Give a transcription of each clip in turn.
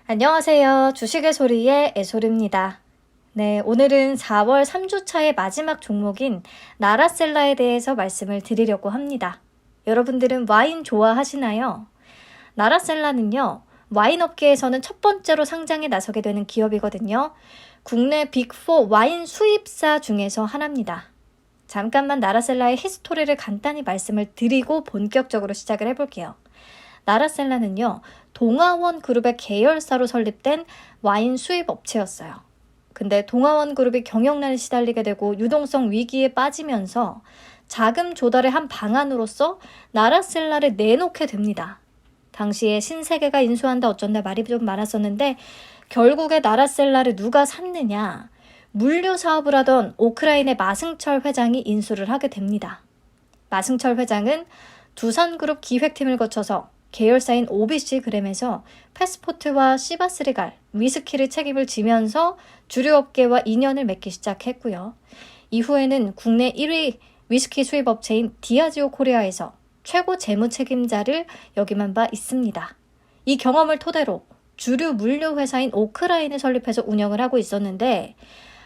안녕하세요. 주식의 소리의 애솔입니다. 네, 오늘은 4월 3주차의 마지막 종목인 나라셀라에 대해서 말씀을 드리려고 합니다. 여러분들은 와인 좋아하시나요? 나라셀라는요, 와인 업계에서는 첫 번째로 상장에 나서게 되는 기업이거든요. 국내 빅4 와인 수입사 중에서 하나입니다. 잠깐만 나라셀라의 히스토리를 간단히 말씀을 드리고 본격적으로 시작을 해볼게요. 나라셀라는요, 동아원 그룹의 계열사로 설립된 와인 수입 업체였어요. 근데 동아원 그룹이 경영난에 시달리게 되고 유동성 위기에 빠지면서 자금 조달의 한 방안으로서 나라셀라를 내놓게 됩니다. 당시에 신세계가 인수한다 어쩐다 말이 좀 많았었는데 결국에 나라셀라를 누가 샀느냐? 물류 사업을 하던 오크라인의 마승철 회장이 인수를 하게 됩니다. 마승철 회장은 두산그룹 기획팀을 거쳐서 계열사인 OBC 그램에서 패스포트와 시바스리갈, 위스키를 책임을 지면서 주류업계와 인연을 맺기 시작했고요. 이후에는 국내 1위 위스키 수입업체인 디아지오 코리아에서 최고 재무 책임자를 역임한 바 있습니다. 이 경험을 토대로 주류 물류 회사인 오크라인을 설립해서 운영을 하고 있었는데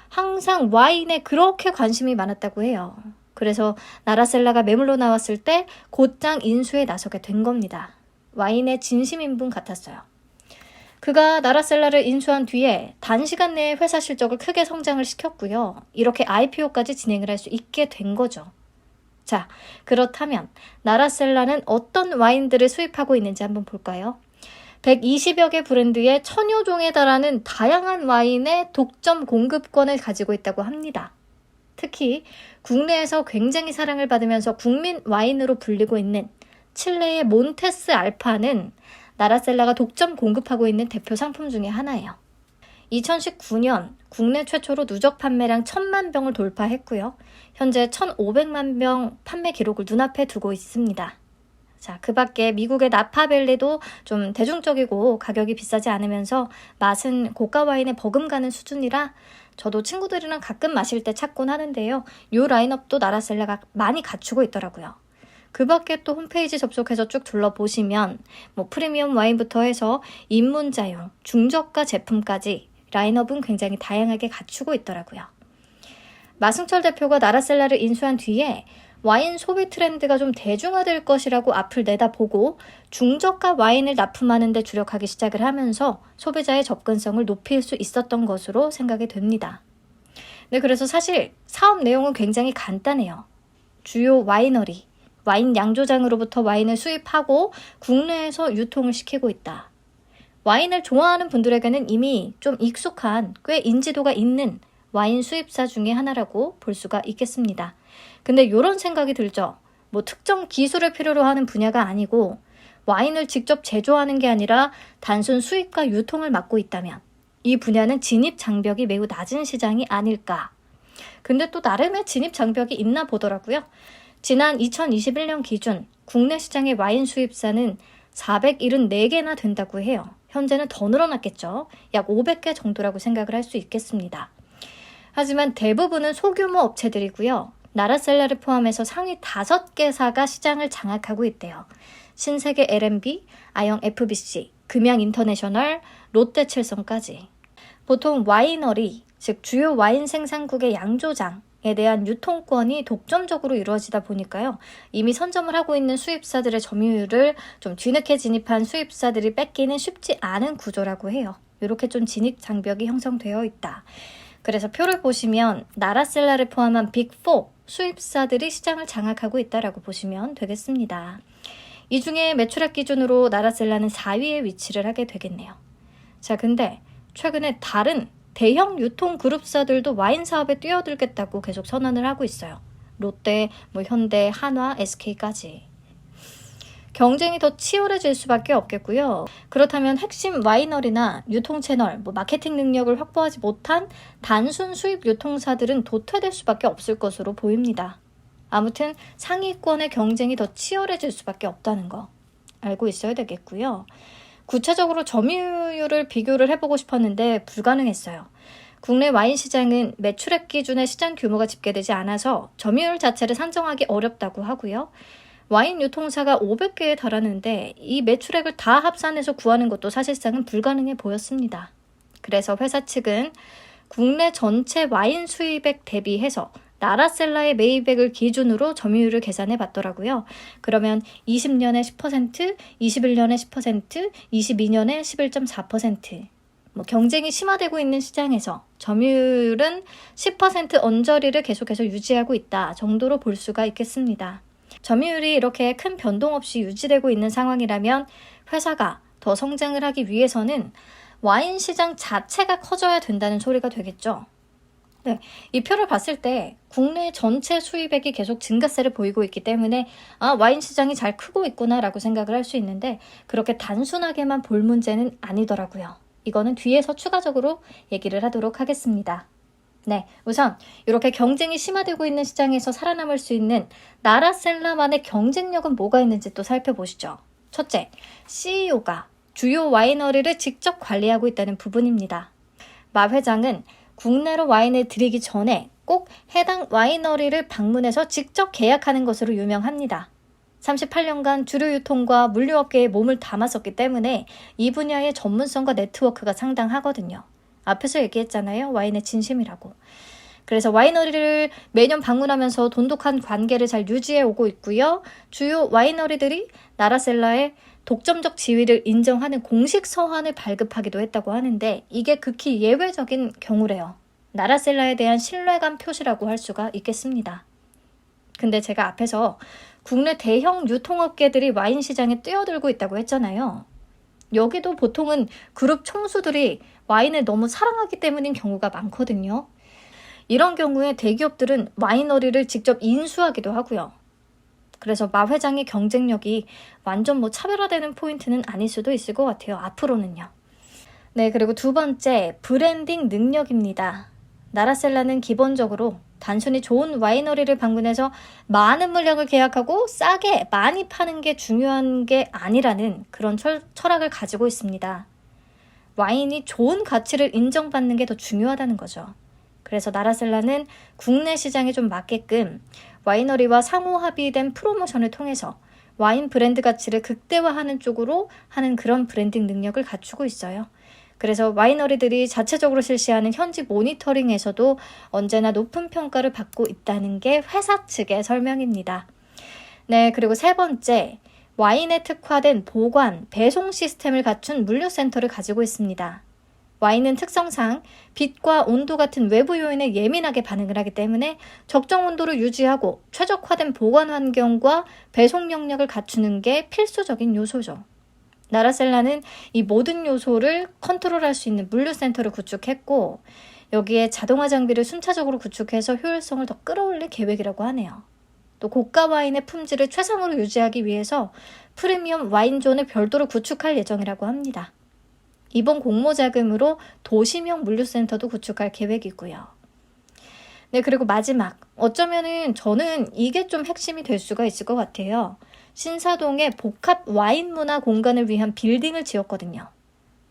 항상 와인에 그렇게 관심이 많았다고 해요. 그래서 나라셀라가 매물로 나왔을 때 곧장 인수에 나서게 된 겁니다. 와인의 진심인 분 같았어요. 그가 나라셀라를 인수한 뒤에 단시간 내에 회사 실적을 크게 성장을 시켰고요. 이렇게 IPO까지 진행을 할 수 있게 된 거죠. 자, 그렇다면 나라셀라는 어떤 와인들을 수입하고 있는지 한번 볼까요? 120여 개 브랜드의 1000여 종에 달하는 다양한 와인의 독점 공급권을 가지고 있다고 합니다. 특히 국내에서 굉장히 사랑을 받으면서 국민 와인으로 불리고 있는 칠레의 몬테스 알파는 나라셀라가 독점 공급하고 있는 대표 상품 중에 하나예요. 2019년 국내 최초로 누적 판매량 1000만 병을 돌파했고요. 현재 1500만 병 판매 기록을 눈앞에 두고 있습니다. 자, 그 밖에 미국의 나파밸리도 좀 대중적이고 가격이 비싸지 않으면서 맛은 고가 와인에 버금가는 수준이라 저도 친구들이랑 가끔 마실 때 찾곤 하는데요. 이 라인업도 나라셀라가 많이 갖추고 있더라고요. 그 밖에 또 홈페이지 접속해서 쭉 둘러보시면 프리미엄 와인부터 해서 입문자용, 중저가 제품까지 라인업은 굉장히 다양하게 갖추고 있더라고요. 마승철 대표가 나라셀라를 인수한 뒤에 와인 소비 트렌드가 좀 대중화될 것이라고 앞을 내다보고 중저가 와인을 납품하는 데 주력하기 시작을 하면서 소비자의 접근성을 높일 수 있었던 것으로 생각이 됩니다. 네, 그래서 사실 사업 내용은 굉장히 간단해요. 주요 와이너리, 와인 양조장으로부터 와인을 수입하고 국내에서 유통을 시키고 있다. 와인을 좋아하는 분들에게는 이미 좀 익숙한 꽤 인지도가 있는 와인 수입사 중에 하나라고 볼 수가 있겠습니다. 근데 이런 생각이 들죠. 특정 기술을 필요로 하는 분야가 아니고 와인을 직접 제조하는 게 아니라 단순 수입과 유통을 맡고 있다면 이 분야는 진입 장벽이 매우 낮은 시장이 아닐까. 근데 또 나름의 진입 장벽이 있나 보더라고요. 지난 2021년 기준 국내 시장의 와인 수입사는 474개나 된다고 해요. 현재는 더 늘어났겠죠. 약 500개 정도라고 생각을 할 수 있겠습니다. 하지만 대부분은 소규모 업체들이고요. 나라셀라를 포함해서 상위 5개사가 시장을 장악하고 있대요. 신세계 L&B, 아영 FBC, 금양 인터내셔널, 롯데 칠성까지. 보통 와이너리, 즉 주요 와인 생산국의 양조장에 대한 유통권이 독점적으로 이루어지다 보니까요. 이미 선점을 하고 있는 수입사들의 점유율을 좀 뒤늦게 진입한 수입사들이 뺏기는 쉽지 않은 구조라고 해요. 이렇게 좀 진입 장벽이 형성되어 있다. 그래서 표를 보시면 나라셀라를 포함한 빅4 수입사들이 시장을 장악하고 있다라고 보시면 되겠습니다. 이 중에 매출액 기준으로 나라셀라는 4위에 위치를 하게 되겠네요. 자, 근데 최근에 다른 대형 유통 그룹사들도 와인 사업에 뛰어들겠다고 계속 선언을 하고 있어요. 롯데, 현대, 한화, SK까지. 경쟁이 더 치열해질 수밖에 없겠고요. 그렇다면 핵심 와이너리나 유통 채널, 마케팅 능력을 확보하지 못한 단순 수입 유통사들은 도태될 수밖에 없을 것으로 보입니다. 아무튼 상위권의 경쟁이 더 치열해질 수밖에 없다는 거 알고 있어야 되겠고요. 구체적으로 점유율을 비교를 해보고 싶었는데 불가능했어요. 국내 와인 시장은 매출액 기준의 시장 규모가 집계되지 않아서 점유율 자체를 산정하기 어렵다고 하고요. 와인 유통사가 500개에 달하는데 이 매출액을 다 합산해서 구하는 것도 사실상은 불가능해 보였습니다. 그래서 회사 측은 국내 전체 와인 수입액 대비해서 나라셀라의 매입액을 기준으로 점유율을 계산해 봤더라고요. 그러면 20년에 10%, 21년에 10%, 22년에 11.4%. 경쟁이 심화되고 있는 시장에서 점유율은 10% 언저리를 계속해서 유지하고 있다 정도로 볼 수가 있겠습니다. 점유율이 이렇게 큰 변동 없이 유지되고 있는 상황이라면 회사가 더 성장을 하기 위해서는 와인 시장 자체가 커져야 된다는 소리가 되겠죠. 네, 이 표를 봤을 때 국내 전체 수입액이 계속 증가세를 보이고 있기 때문에 와인 시장이 잘 크고 있구나라고 생각을 할 수 있는데 그렇게 단순하게만 볼 문제는 아니더라고요. 이거는 뒤에서 추가적으로 얘기를 하도록 하겠습니다. 네, 우선 이렇게 경쟁이 심화되고 있는 시장에서 살아남을 수 있는 나라셀라만의 경쟁력은 뭐가 있는지 또 살펴보시죠. 첫째, CEO가 주요 와이너리를 직접 관리하고 있다는 부분입니다. 마 회장은 국내로 와인을 들이기 전에 꼭 해당 와이너리를 방문해서 직접 계약하는 것으로 유명합니다. 38년간 주류 유통과 물류업계에 몸을 담았었기 때문에 이 분야의 전문성과 네트워크가 상당하거든요. 앞에서 얘기했잖아요. 와인의 진심이라고. 그래서 와이너리를 매년 방문하면서 돈독한 관계를 잘 유지해 오고 있고요. 주요 와이너리들이 나라셀라의 독점적 지위를 인정하는 공식 서한을 발급하기도 했다고 하는데 이게 극히 예외적인 경우래요. 나라셀라에 대한 신뢰감 표시라고 할 수가 있겠습니다. 근데 제가 앞에서 국내 대형 유통업계들이 와인 시장에 뛰어들고 있다고 했잖아요. 여기도 보통은 그룹 총수들이 와인을 너무 사랑하기 때문인 경우가 많거든요. 이런 경우에 대기업들은 와이너리를 직접 인수하기도 하고요. 그래서 마 회장의 경쟁력이 완전 차별화되는 포인트는 아닐 수도 있을 것 같아요. 앞으로는요. 네, 그리고 두 번째, 브랜딩 능력입니다. 나라셀라는 기본적으로 단순히 좋은 와이너리를 방문해서 많은 물량을 계약하고 싸게 많이 파는 게 중요한 게 아니라는 그런 철학을 가지고 있습니다. 와인이 좋은 가치를 인정받는 게 더 중요하다는 거죠. 그래서 나라셀라는 국내 시장에 좀 맞게끔 와이너리와 상호 합의된 프로모션을 통해서 와인 브랜드 가치를 극대화하는 쪽으로 하는 그런 브랜딩 능력을 갖추고 있어요. 그래서 와이너리들이 자체적으로 실시하는 현지 모니터링에서도 언제나 높은 평가를 받고 있다는 게 회사 측의 설명입니다. 네, 그리고 세 번째, 와인에 특화된 보관, 배송 시스템을 갖춘 물류센터를 가지고 있습니다. 와인은 특성상 빛과 온도 같은 외부 요인에 예민하게 반응을 하기 때문에 적정 온도를 유지하고 최적화된 보관 환경과 배송 능력을 갖추는 게 필수적인 요소죠. 나라셀라는 이 모든 요소를 컨트롤할 수 있는 물류센터를 구축했고 여기에 자동화 장비를 순차적으로 구축해서 효율성을 더 끌어올릴 계획이라고 하네요. 또 고가 와인의 품질을 최상으로 유지하기 위해서 프리미엄 와인존을 별도로 구축할 예정이라고 합니다. 이번 공모 자금으로 도시명 물류센터도 구축할 계획이고요. 네, 그리고 마지막, 어쩌면은 저는 이게 좀 핵심이 될 수가 있을 것 같아요. 신사동에 복합 와인 문화 공간을 위한 빌딩을 지었거든요.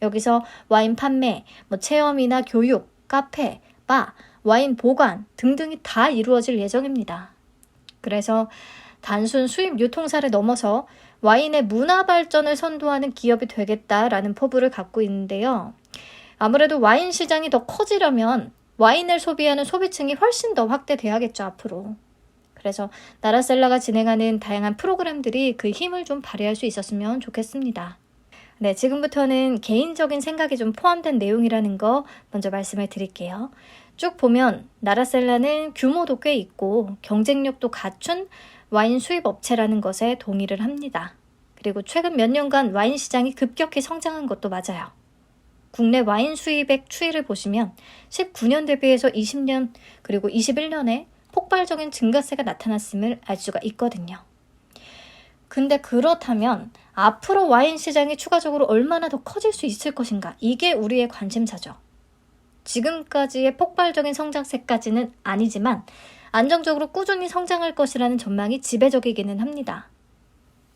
여기서 와인 판매, 체험이나 교육, 카페, 바, 와인 보관 등등이 다 이루어질 예정입니다. 그래서 단순 수입 유통사를 넘어서 와인의 문화 발전을 선도하는 기업이 되겠다라는 포부를 갖고 있는데요. 아무래도 와인 시장이 더 커지려면 와인을 소비하는 소비층이 훨씬 더 확대돼야겠죠, 앞으로. 그래서 나라셀라가 진행하는 다양한 프로그램들이 그 힘을 좀 발휘할 수 있었으면 좋겠습니다. 네, 지금부터는 개인적인 생각이 좀 포함된 내용이라는 거 먼저 말씀을 드릴게요. 쭉 보면 나라셀라는 규모도 꽤 있고 경쟁력도 갖춘 와인 수입 업체라는 것에 동의를 합니다. 그리고 최근 몇 년간 와인 시장이 급격히 성장한 것도 맞아요. 국내 와인 수입액 추이를 보시면 19년 대비해서 20년 그리고 21년에 폭발적인 증가세가 나타났음을 알 수가 있거든요. 근데 그렇다면 앞으로 와인 시장이 추가적으로 얼마나 더 커질 수 있을 것인가? 이게 우리의 관심사죠. 지금까지의 폭발적인 성장세까지는 아니지만 안정적으로 꾸준히 성장할 것이라는 전망이 지배적이기는 합니다.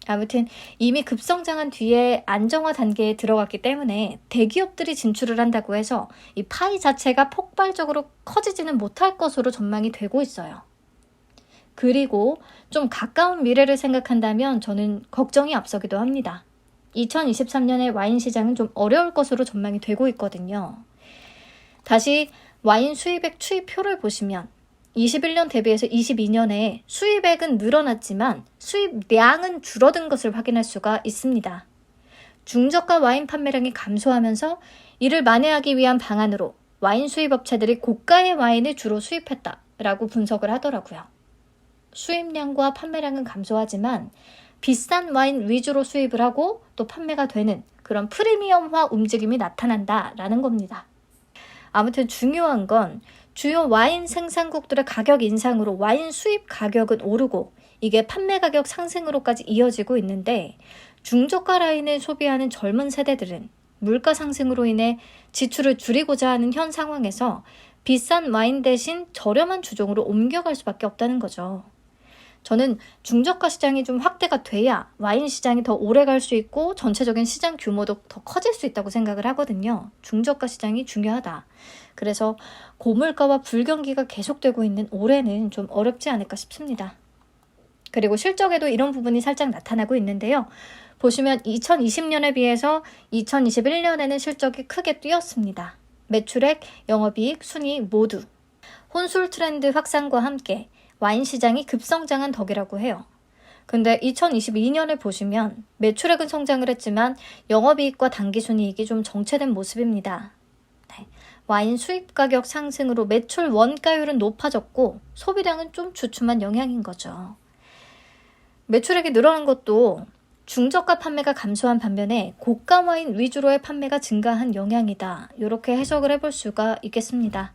아무튼 이미 급성장한 뒤에 안정화 단계에 들어갔기 때문에 대기업들이 진출을 한다고 해서 이 파이 자체가 폭발적으로 커지지는 못할 것으로 전망이 되고 있어요. 그리고 좀 가까운 미래를 생각한다면 저는 걱정이 앞서기도 합니다. 2023년의 와인 시장은 좀 어려울 것으로 전망이 되고 있거든요. 다시 와인 수입액 추이표를 보시면 21년 대비해서 22년에 수입액은 늘어났지만 수입량은 줄어든 것을 확인할 수가 있습니다. 중저가 와인 판매량이 감소하면서 이를 만회하기 위한 방안으로 와인 수입업체들이 고가의 와인을 주로 수입했다라고 분석을 하더라고요. 수입량과 판매량은 감소하지만 비싼 와인 위주로 수입을 하고 또 판매가 되는 그런 프리미엄화 움직임이 나타난다라는 겁니다. 아무튼 중요한 건 주요 와인 생산국들의 가격 인상으로 와인 수입 가격은 오르고 이게 판매 가격 상승으로까지 이어지고 있는데 중저가 라인을 소비하는 젊은 세대들은 물가 상승으로 인해 지출을 줄이고자 하는 현 상황에서 비싼 와인 대신 저렴한 주종으로 옮겨갈 수밖에 없다는 거죠. 저는 중저가 시장이 좀 확대가 돼야 와인 시장이 더 오래 갈 수 있고 전체적인 시장 규모도 더 커질 수 있다고 생각을 하거든요. 중저가 시장이 중요하다. 그래서 고물가와 불경기가 계속되고 있는 올해는 좀 어렵지 않을까 싶습니다. 그리고 실적에도 이런 부분이 살짝 나타나고 있는데요. 보시면 2020년에 비해서 2021년에는 실적이 크게 뛰었습니다. 매출액, 영업이익, 순이익 모두. 혼술 트렌드 확산과 함께 와인 시장이 급성장한 덕이라고 해요. 근데 2022년을 보시면 매출액은 성장을 했지만 영업이익과 당기순이익이 좀 정체된 모습입니다. 네. 와인 수입 가격 상승으로 매출 원가율은 높아졌고 소비량은 좀 주춤한 영향인 거죠. 매출액이 늘어난 것도 중저가 판매가 감소한 반면에 고가 와인 위주로의 판매가 증가한 영향이다. 이렇게 해석을 해볼 수가 있겠습니다.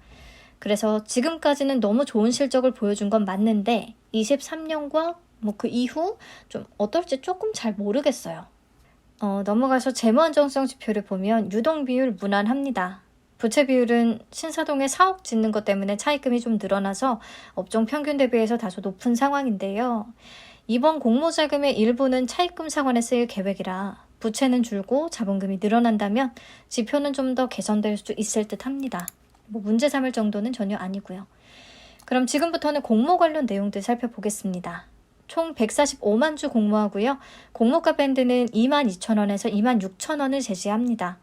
그래서 지금까지는 너무 좋은 실적을 보여준 건 맞는데 23년과 그 이후 좀 어떨지 조금 잘 모르겠어요. 넘어가서 재무 안정성 지표를 보면 유동 비율 무난합니다. 부채 비율은 신사동에 4억 짓는 것 때문에 차입금이 좀 늘어나서 업종 평균 대비해서 다소 높은 상황인데요. 이번 공모자금의 일부는 차입금 상환에 쓰일 계획이라 부채는 줄고 자본금이 늘어난다면 지표는 좀 더 개선될 수 있을 듯 합니다. 문제 삼을 정도는 전혀 아니고요. 그럼 지금부터는 공모 관련 내용들 살펴보겠습니다. 총 145만 주 공모하고요. 공모가 밴드는 22,000원에서 26,000원을 제시합니다.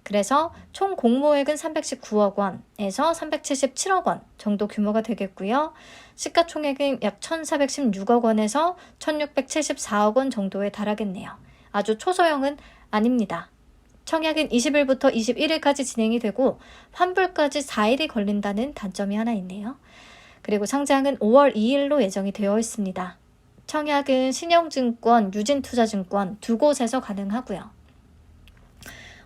그래서 총 공모액은 319억 원에서 377억 원 정도 규모가 되겠고요. 시가총액은 약 1,416억 원에서 1,674억 원 정도에 달하겠네요. 아주 초소형은 아닙니다. 청약은 20일부터 21일까지 진행이 되고 환불까지 4일이 걸린다는 단점이 하나 있네요. 그리고 상장은 5월 2일로 예정이 되어 있습니다. 청약은 신영증권, 유진투자증권 두 곳에서 가능하고요.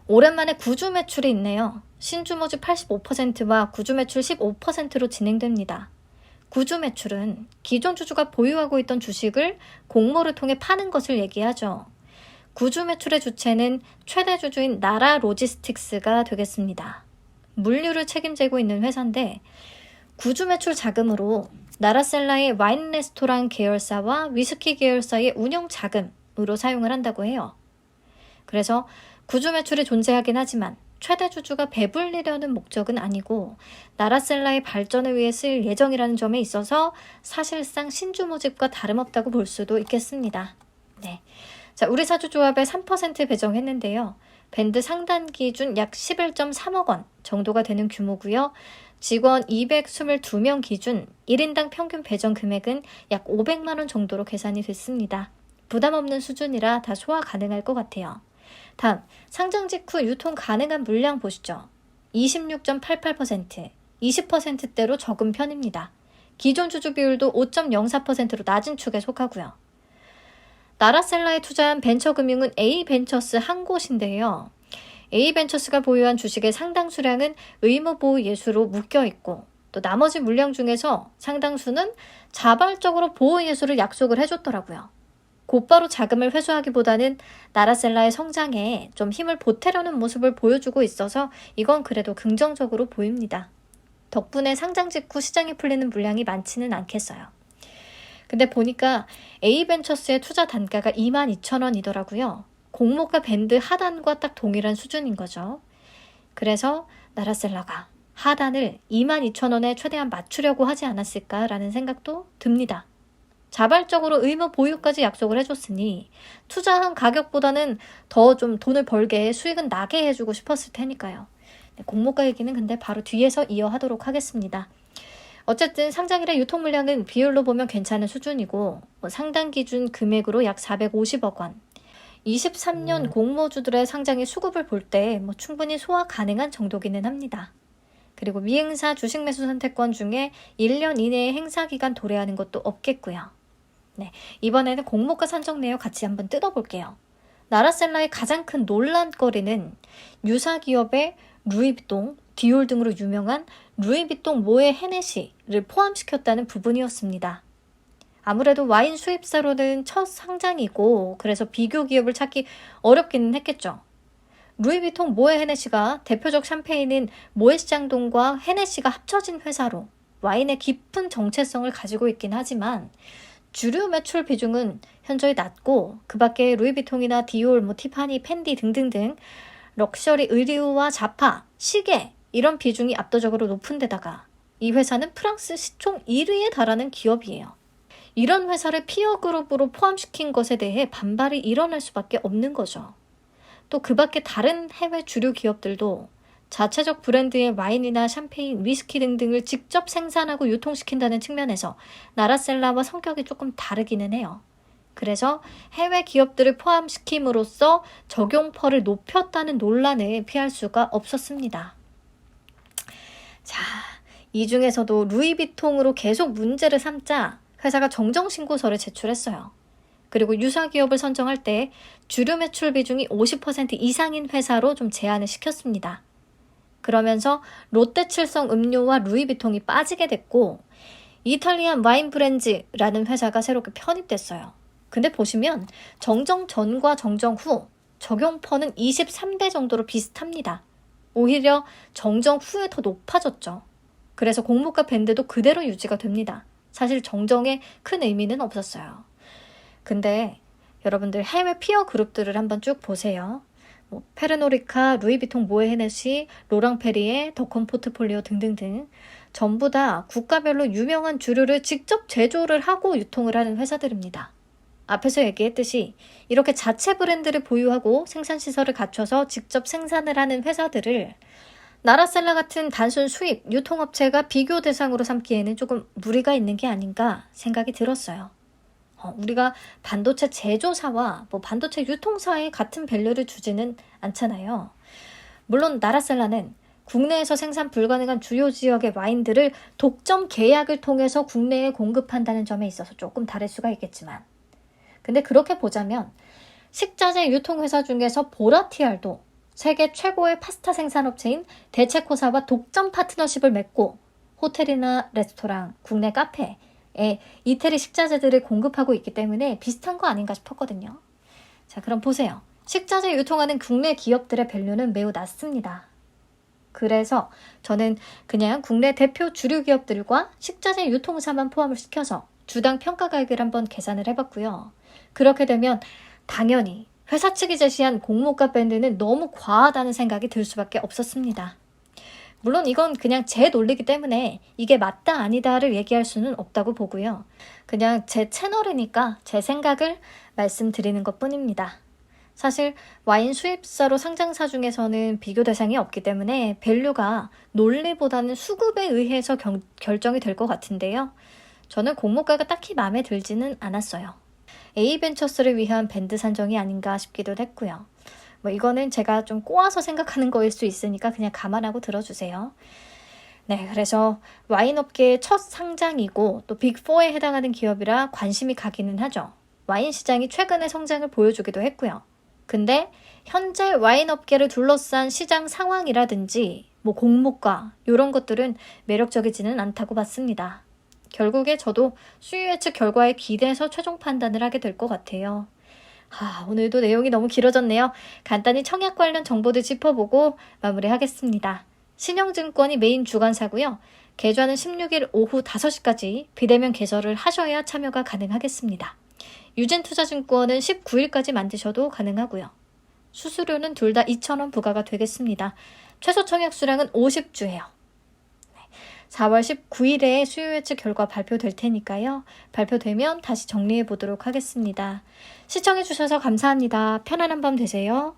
오랜만에 구주 매출이 있네요. 신주 모집 85%와 구주 매출 15%로 진행됩니다. 구주 매출은 기존 주주가 보유하고 있던 주식을 공모를 통해 파는 것을 얘기하죠. 구주 매출의 주체는 최대 주주인 나라 로지스틱스가 되겠습니다. 물류를 책임지고 있는 회사인데 구주 매출 자금으로 나라셀라의 와인 레스토랑 계열사와 위스키 계열사의 운영 자금으로 사용을 한다고 해요. 그래서 구주 매출이 존재하긴 하지만 최대 주주가 배불리려는 목적은 아니고 나라셀라의 발전을 위해 쓸 예정이라는 점에 있어서 사실상 신주 모집과 다름없다고 볼 수도 있겠습니다. 네. 자, 우리 사주조합에 3% 배정했는데요. 밴드 상단 기준 약 11.3억 원 정도가 되는 규모고요. 직원 222명 기준 1인당 평균 배정 금액은 약 500만 원 정도로 계산이 됐습니다. 부담 없는 수준이라 다 소화 가능할 것 같아요. 다음, 상장 직후 유통 가능한 물량 보시죠. 26.88%, 20%대로 적은 편입니다. 기존 주주 비율도 5.04%로 낮은 축에 속하고요. 나라셀라에 투자한 벤처금융은 A벤처스 한 곳인데요. A벤처스가 보유한 주식의 상당수량은 의무보호 예수로 묶여있고 또 나머지 물량 중에서 상당수는 자발적으로 보호 예수를 약속을 해줬더라고요. 곧바로 자금을 회수하기보다는 나라셀라의 성장에 좀 힘을 보태려는 모습을 보여주고 있어서 이건 그래도 긍정적으로 보입니다. 덕분에 상장 직후 시장에 풀리는 물량이 많지는 않겠어요. 근데 보니까 A벤처스의 투자 단가가 22,000원이더라고요. 공모가 밴드 하단과 딱 동일한 수준인 거죠. 그래서 나라셀라가 하단을 22,000원에 최대한 맞추려고 하지 않았을까라는 생각도 듭니다. 자발적으로 의무 보유까지 약속을 해줬으니 투자한 가격보다는 더 좀 돈을 벌게 수익은 나게 해주고 싶었을 테니까요. 네, 공모가 얘기는 근데 바로 뒤에서 이어하도록 하겠습니다. 어쨌든 상장일의 유통 물량은 비율로 보면 괜찮은 수준이고 상당 기준 금액으로 약 450억 원. 23년 공모주들의 상장의 수급을 볼 때 충분히 소화 가능한 정도기는 합니다. 그리고 미행사 주식 매수 선택권 중에 1년 이내에 행사 기간 도래하는 것도 없겠고요. 네, 이번에는 공모가 산정 내역 같이 한번 뜯어볼게요. 나라셀라의 가장 큰 논란거리는 유사 기업의 루이비통, 디올 등으로 유명한 루이비통 모에 헤네시를 포함시켰다는 부분이었습니다. 아무래도 와인 수입사로는 첫 상장이고 그래서 비교 기업을 찾기 어렵기는 했겠죠. 루이비통 모에 헤네시가 대표적 샴페인인 모에샹동과 헤네시가 합쳐진 회사로 와인의 깊은 정체성을 가지고 있긴 하지만 주류 매출 비중은 현저히 낮고 그 밖에 루이비통이나 디올, 티파니, 펜디 등등등 럭셔리 의류와 자파, 시계 이런 비중이 압도적으로 높은 데다가 이 회사는 프랑스 시총 1위에 달하는 기업이에요. 이런 회사를 피어 그룹으로 포함시킨 것에 대해 반발이 일어날 수밖에 없는 거죠. 또 그 밖에 다른 해외 주류 기업들도 자체적 브랜드의 와인이나 샴페인, 위스키 등등을 직접 생산하고 유통시킨다는 측면에서 나라셀라와 성격이 조금 다르기는 해요. 그래서 해외 기업들을 포함시킴으로써 적용펄을 높였다는 논란을 피할 수가 없었습니다. 자, 이 중에서도 루이비통으로 계속 문제를 삼자 회사가 정정신고서를 제출했어요. 그리고 유사 기업을 선정할 때 주류 매출 비중이 50% 이상인 회사로 좀 제한을 시켰습니다. 그러면서 롯데칠성 음료와 루이비통이 빠지게 됐고 이탈리안 와인 브랜즈라는 회사가 새롭게 편입됐어요. 근데 보시면 정정 전과 정정 후 적용퍼는 23배 정도로 비슷합니다. 오히려 정정 후에 더 높아졌죠. 그래서 공모가 밴드도 그대로 유지가 됩니다. 사실 정정에 큰 의미는 없었어요. 근데 여러분들 해외 피어 그룹들을 한번 쭉 보세요. 페르노리카, 루이비통 모에 헤네시, 로랑페리에, 더콘 포트폴리오 등등등 전부 다 국가별로 유명한 주류를 직접 제조를 하고 유통을 하는 회사들입니다. 앞에서 얘기했듯이 이렇게 자체 브랜드를 보유하고 생산시설을 갖춰서 직접 생산을 하는 회사들을 나라셀라 같은 단순 수입, 유통업체가 비교 대상으로 삼기에는 조금 무리가 있는 게 아닌가 생각이 들었어요. 우리가 반도체 제조사와 반도체 유통사에 같은 밸류를 주지는 않잖아요. 물론 나라셀라는 국내에서 생산 불가능한 주요 지역의 와인들을 독점 계약을 통해서 국내에 공급한다는 점에 있어서 조금 다를 수가 있겠지만 근데 그렇게 보자면 식자재 유통회사 중에서 보라티알도 세계 최고의 파스타 생산업체인 대체코사와 독점 파트너십을 맺고 호텔이나 레스토랑, 국내 카페에 이태리 식자재들을 공급하고 있기 때문에 비슷한 거 아닌가 싶었거든요. 자, 그럼 보세요. 식자재 유통하는 국내 기업들의 밸류는 매우 낮습니다. 그래서 저는 그냥 국내 대표 주류 기업들과 식자재 유통사만 포함을 시켜서 주당 평가 가격을 한번 계산을 해봤고요. 그렇게 되면 당연히 회사 측이 제시한 공모가 밴드는 너무 과하다는 생각이 들 수밖에 없었습니다. 물론 이건 그냥 제 논리이기 때문에 이게 맞다 아니다를 얘기할 수는 없다고 보고요. 그냥 제 채널이니까 제 생각을 말씀드리는 것뿐입니다. 사실 와인 수입사로 상장사 중에서는 비교 대상이 없기 때문에 밸류가 논리보다는 수급에 의해서 결정이 될 것 같은데요. 저는 공모가가 딱히 마음에 들지는 않았어요. A벤처스를 위한 밴드 산정이 아닌가 싶기도 했고요. 이거는 제가 좀 꼬아서 생각하는 거일 수 있으니까 그냥 감안하고 들어주세요. 네, 그래서 와인업계의 첫 상장이고 또 빅4에 해당하는 기업이라 관심이 가기는 하죠. 와인 시장이 최근의 성장을 보여주기도 했고요. 근데 현재 와인업계를 둘러싼 시장 상황이라든지 공모가 이런 것들은 매력적이지는 않다고 봤습니다. 결국에 저도 수요 예측 결과에 기대해서 최종 판단을 하게 될 것 같아요. 오늘도 내용이 너무 길어졌네요. 간단히 청약 관련 정보들 짚어보고 마무리하겠습니다. 신영증권이 메인 주관사고요. 계좌는 16일 오후 5시까지 비대면 개설을 하셔야 참여가 가능하겠습니다. 유진투자증권은 19일까지 만드셔도 가능하고요. 수수료는 둘 다 2,000원 부과가 되겠습니다. 최소 청약 수량은 50주예요. 4월 19일에 수요 예측 결과 발표될 테니까요. 발표되면 다시 정리해 보도록 하겠습니다. 시청해 주셔서 감사합니다. 편안한 밤 되세요.